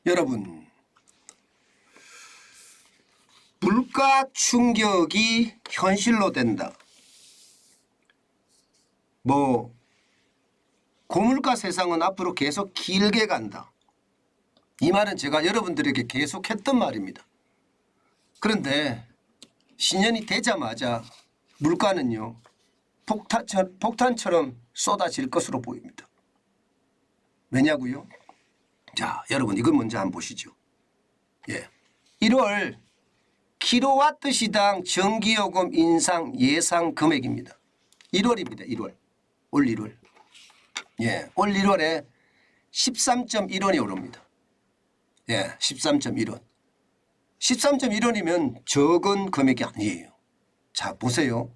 여러분, 물가 충격이 현실로 된다. 고물가 세상은 앞으로 계속 길게 간다. 이 말은 제가 여러분들에게 계속 했던 말입니다. 그런데 신년이 되자마자 물가는요, 폭탄처럼 쏟아질 것으로 보입니다. 왜냐고요? 자, 여러분 이걸 먼저 한번 보시죠. 1월 킬로와트 시당 전기요금 인상 예상 금액입니다. 1월입니다. 1월. 올 1월. 올 1월에 13.1원이 오릅니다. 13.1원. 13.1원이면 적은 금액이 아니에요. 자, 보세요.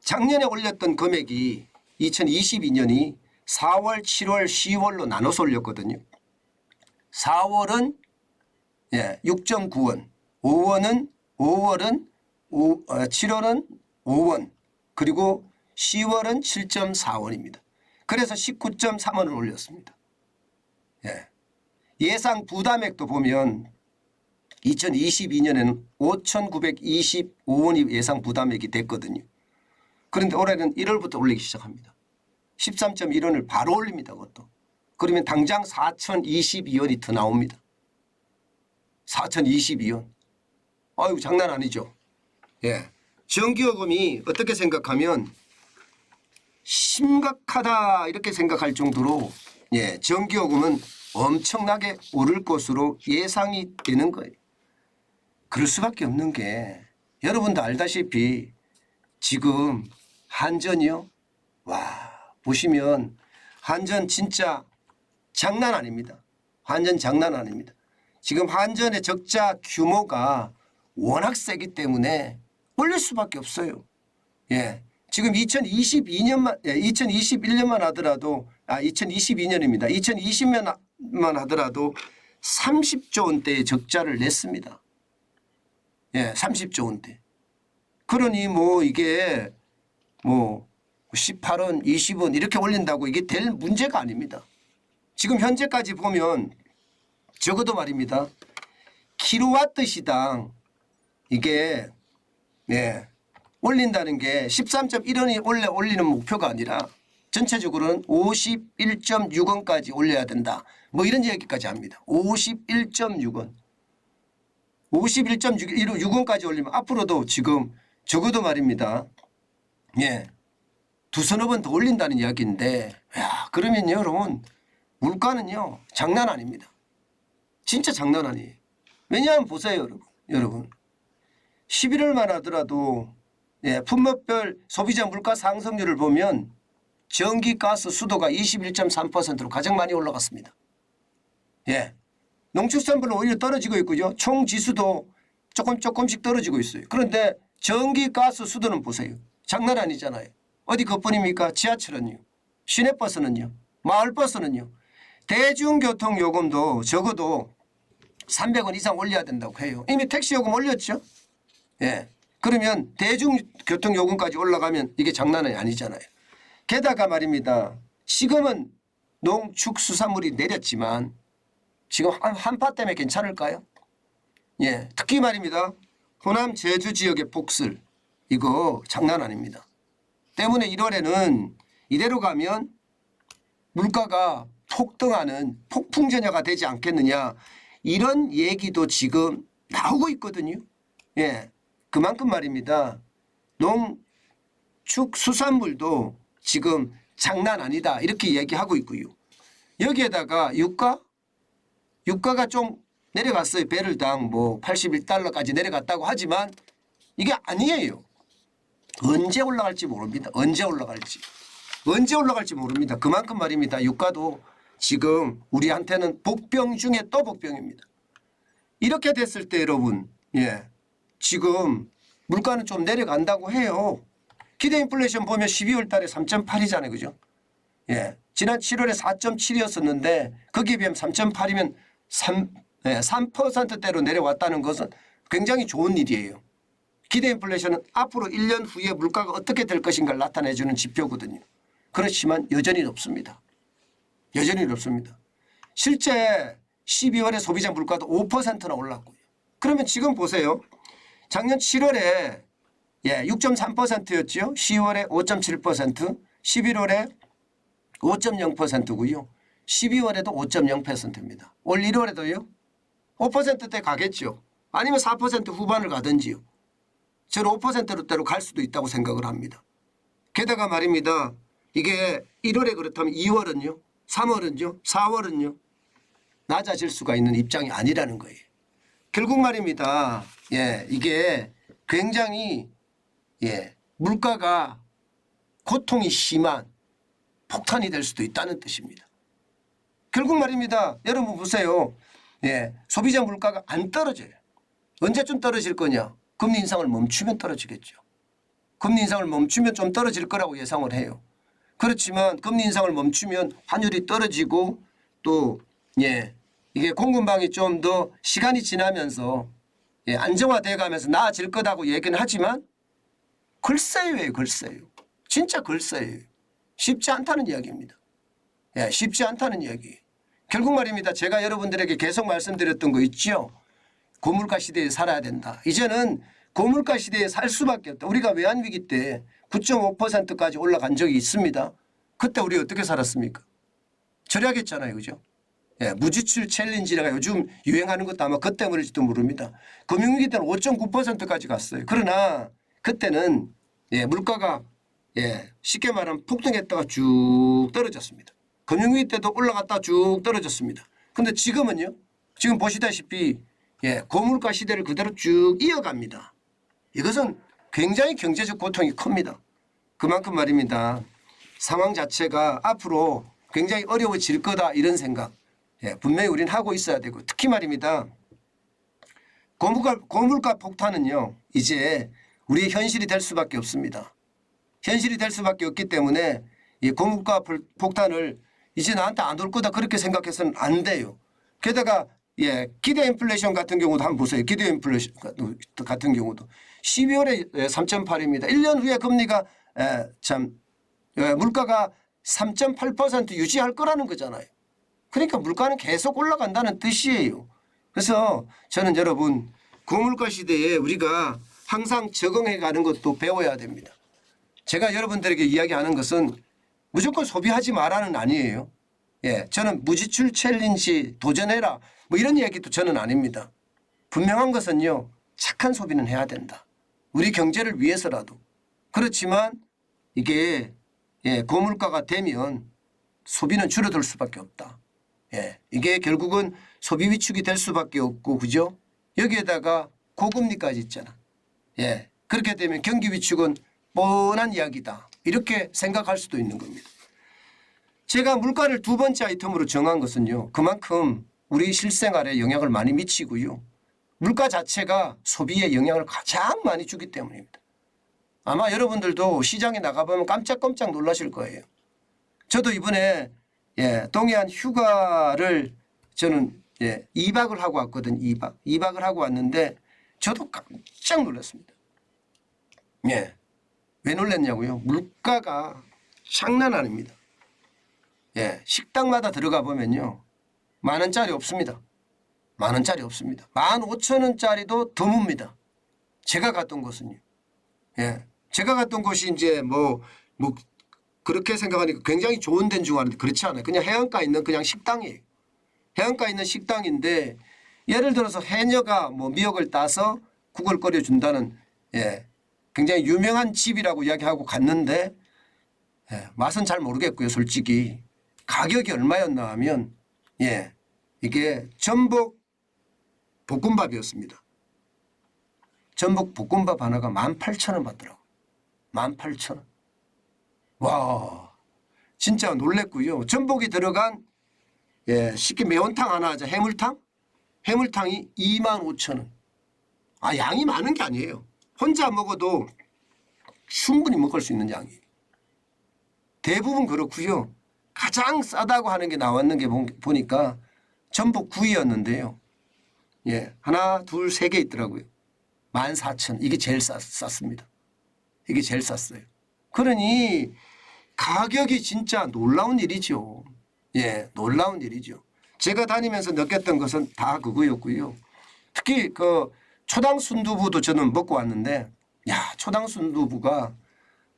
작년에 올렸던 금액이 2022년이 4월, 7월, 10월로 나눠서 올렸거든요. 4월은 6.9원, 5월은 7월은 5원, 그리고 10월은 7.4원입니다. 그래서 19.3원을 올렸습니다. 예상 부담액도 보면 2022년에는 5,925원이 예상 부담액이 됐거든요. 그런데 올해는 1월부터 올리기 시작합니다. 13.1원을 바로 올립니다. 그것도. 그러면 당장 4,022원이 더 나옵니다. 4,022원. 아유, 장난 아니죠. 전기요금이 어떻게 생각하면 심각하다 이렇게 생각할 정도로 전기요금은 엄청나게 오를 것으로 예상이 되는 거예요. 그럴 수밖에 없는 게 여러분도 알다시피 지금 한전이요. 보시면 한전 진짜 장난 아닙니다. 한전 장난 아닙니다. 지금 한전의 적자 규모가 워낙 세기 때문에 올릴 수밖에 없어요. 지금 2021년만 하더라도 2022년입니다. 2020년만 하더라도 30조 원대의 적자를 냈습니다. 30조 원대. 그러니 이게 18원, 20원 이렇게 올린다고 이게 될 문제가 아닙니다. 지금 현재까지 보면 적어도 말입니다. 킬로와트 시당 이게 올린다는 게 13.1원이 원래 올리는 목표가 아니라 전체적으로는 51.6원까지 올려야 된다. 이런 얘기까지 합니다. 51.6원. 51.6원까지 올리면 앞으로도 지금 적어도 말입니다. 두서너 번 더 올린다는 이야기인데, 그러면 여러분, 물가는요, 장난 아닙니다. 진짜 장난 아니에요. 왜냐하면 보세요, 여러분. 11월만 하더라도, 품목별 소비자 물가 상승률을 보면 전기, 가스, 수도가 21.3%로 가장 많이 올라갔습니다. 농축산물은 오히려 떨어지고 있고요. 총 지수도 조금씩 떨어지고 있어요. 그런데 전기, 가스, 수도는 보세요. 장난 아니잖아요. 어디 그뿐입니까? 지하철은요. 시내버스는요. 마을버스는요. 대중교통 요금도 적어도 300원 이상 올려야 된다고 해요. 이미 택시 요금 올렸죠. 그러면 대중교통 요금까지 올라가면 이게 장난이 아니잖아요. 게다가 말입니다. 지금은 농축수산물이 내렸지만 지금 한파 때문에 괜찮을까요? 특히 말입니다. 호남 제주 지역의 복슬 이거 장난 아닙니다. 때문에 1월에는 이대로 가면 물가가 폭등하는 폭풍전야가 되지 않겠느냐 이런 얘기도 지금 나오고 있거든요. 그만큼 말입니다. 농축수산물도 지금 장난 아니다 이렇게 얘기하고 있고요. 여기에다가 유가가 좀 내려갔어요. 배럴당 81달러까지 내려갔다고 하지만 이게 아니에요. 언제 올라갈지 모릅니다. 언제 올라갈지 모릅니다. 그만큼 말입니다. 유가도 지금 우리한테는 복병 중에 또 복병입니다. 이렇게 됐을 때 여러분 지금 물가는 좀 내려간다고 해요. 기대 인플레이션 보면 12월 달에 3.8이잖아요. 그죠? 지난 7월에 4.7이었었는데 거기에 비하면 3.8이면 3%대로 내려왔다는 것은 굉장히 좋은 일이에요. 기대 인플레이션은 앞으로 1년 후에 물가가 어떻게 될 것인가를 나타내주는 지표거든요. 그렇지만 여전히 높습니다. 여전히 높습니다. 실제 12월에 소비자 물가도 5%나 올랐고요. 그러면 지금 보세요. 작년 7월에 6.3%였죠. 10월에 5.7%, 11월에 5.0%고요. 12월에도 5.0%입니다. 올 1월에도요. 5%대 가겠죠. 아니면 4% 후반을 가든지요. 저는 5%대로 갈 수도 있다고 생각을 합니다. 게다가 말입니다. 이게 1월에 그렇다면 2월은요. 3월은요. 4월은요. 낮아질 수가 있는 입장이 아니라는 거예요. 결국 말입니다. 이게 굉장히 물가가 고통이 심한 폭탄이 될 수도 있다는 뜻입니다. 결국 말입니다. 여러분 보세요. 소비자 물가가 안 떨어져요. 언제쯤 떨어질 거냐? 금리 인상을 멈추면 떨어지겠죠. 금리 인상을 멈추면 좀 떨어질 거라고 예상을 해요. 그렇지만 금리 인상을 멈추면 환율이 떨어지고 또 이게 공급망이 좀 더 시간이 지나면서 안정화돼 가면서 나아질 거라고 얘기는 하지만 글쎄요. 글쎄요. 진짜 글쎄요. 쉽지 않다는 이야기입니다. 쉽지 않다는 이야기. 결국 말입니다. 제가 여러분들에게 계속 말씀드렸던 거 있죠. 고물가 시대에 살아야 된다. 이제는 고물가 시대에 살 수밖에 없다. 우리가 외환위기 때 9.5%까지 올라간 적이 있습니다. 그때 우리 어떻게 살았습니까? 절약했잖아요. 그죠? 무지출 챌린지가 요즘 유행하는 것도 아마 그 때문일지도 모릅니다. 금융위기 때는 5.9%까지 갔어요. 그러나 그때는 물가가 쉽게 말하면 폭등했다가 쭉 떨어졌습니다. 금융위기 때도 올라갔다 쭉 떨어졌습니다. 그런데 지금은요. 지금 보시다시피 고물가 시대를 그대로 쭉 이어갑니다. 이것은 굉장히 경제적 고통이 큽니다. 그만큼 말입니다. 상황 자체가 앞으로 굉장히 어려워질 거다 이런 생각 분명히 우리는 하고 있어야 되고 특히 말입니다. 고물가 폭탄은요. 이제 우리의 현실이 될 수밖에 없습니다. 현실이 될 수밖에 없기 때문에 이 고물가 폭탄을 이제 나한테 안 올 거다 그렇게 생각해서는 안 돼요. 게다가 기대 인플레이션 같은 경우도 한번 보세요. 기대 인플레이션 같은 경우도 12월에 3.8입니다. 1년 후에 금리가 물가가 3.8% 유지할 거라는 거잖아요. 그러니까 물가는 계속 올라간다는 뜻이에요. 그래서 저는 여러분 고물가 시대에 우리가 항상 적응해 가는 것도 배워야 됩니다. 제가 여러분들에게 이야기하는 것은 무조건 소비하지 마라는 아니에요. 저는 무지출 챌린지 도전해라 뭐 이런 이야기도 저는 아닙니다. 분명한 것은요. 착한 소비는 해야 된다. 우리 경제를 위해서라도. 그렇지만 이게 고물가가 되면 소비는 줄어들 수밖에 없다. 이게 결국은 소비 위축이 될 수밖에 없고 그죠? 여기에다가 고금리까지 있잖아. 그렇게 되면 경기 위축은 뻔한 이야기다. 이렇게 생각할 수도 있는 겁니다. 제가 물가를 두 번째 아이템으로 정한 것은요. 그만큼 우리 실생활에 영향을 많이 미치고요. 물가 자체가 소비에 영향을 가장 많이 주기 때문입니다. 아마 여러분들도 시장에 나가보면 깜짝깜짝 놀라실 거예요. 저도 이번에 동해안 휴가를 저는 2박을 하고 왔거든. 2박을 하고 왔는데 저도 깜짝 놀랐습니다. 왜 놀랐냐고요? 물가가 장난 아닙니다. 식당마다 들어가 보면요. 10,000원짜리 없습니다. 10,000원짜리 없습니다. 15,000원짜리도 드뭅니다. 제가 갔던 곳은요. 제가 갔던 곳이 이제 뭐 그렇게 생각하니까 굉장히 좋은 데인 줄 알았는데 그렇지 않아요. 그냥 해안가에 있는 그냥 식당이에요. 해안가에 있는 식당인데 예를 들어서 해녀가 뭐 미역을 따서 국을 끓여준다는 굉장히 유명한 집이라고 이야기하고 갔는데 맛은 잘 모르겠고요. 솔직히 가격이 얼마였나 하면 이게 전복 볶음밥이었습니다. 전복 볶음밥 하나가 18,000원 받더라고요. 18,000원. 와 진짜 놀랬고요. 전복이 들어간 쉽게 매운탕 하나 하자. 해물탕이 25,000원. 양이 많은 게 아니에요. 혼자 먹어도 충분히 먹을 수 있는 양이에요. 대부분 그렇고요. 가장 싸다고 하는 게 나왔는 게 보니까 전복 구이였는데요. 하나, 둘, 세 개 있더라고요. 14,000원. 이게 제일 쌌습니다. 이게 제일 쌌어요. 그러니 가격이 진짜 놀라운 일이죠. 놀라운 일이죠. 제가 다니면서 느꼈던 것은 다 그거였고요. 특히 그 초당 순두부도 저는 먹고 왔는데 야 초당 순두부가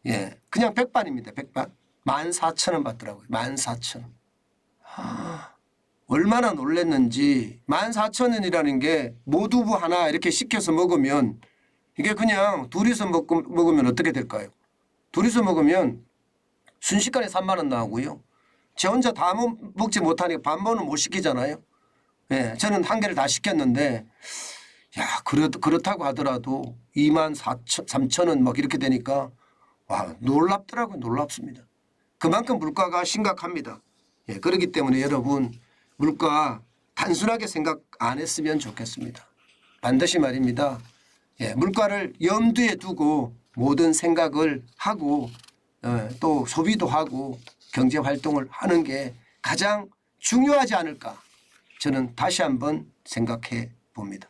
예 그냥 백반입니다. 백반 14,000원 받더라고요. 14,000원. 얼마나 놀랬는지 14,000원이라는 게 모두부 하나 이렇게 시켜서 먹으면 이게 그냥 둘이서 먹으면 어떻게 될까요? 둘이서 먹으면 순식간에 3만 원 나오고요. 저 혼자 다 먹지 못하니까 반번은 못 시키잖아요. 예, 저는 한 개를 다 시켰는데 야 그렇다고 하더라도 24,000~3,000원 막 이렇게 되니까 와 놀랍더라고요. 놀랍습니다. 그만큼 물가가 심각합니다. 예, 그렇기 때문에 여러분 물가 단순하게 생각 안 했으면 좋겠습니다. 반드시 말입니다. 예, 물가를 염두에 두고 모든 생각을 하고 또 소비도 하고 경제 활동을 하는 게 가장 중요하지 않을까 저는 다시 한번 생각해 봅니다.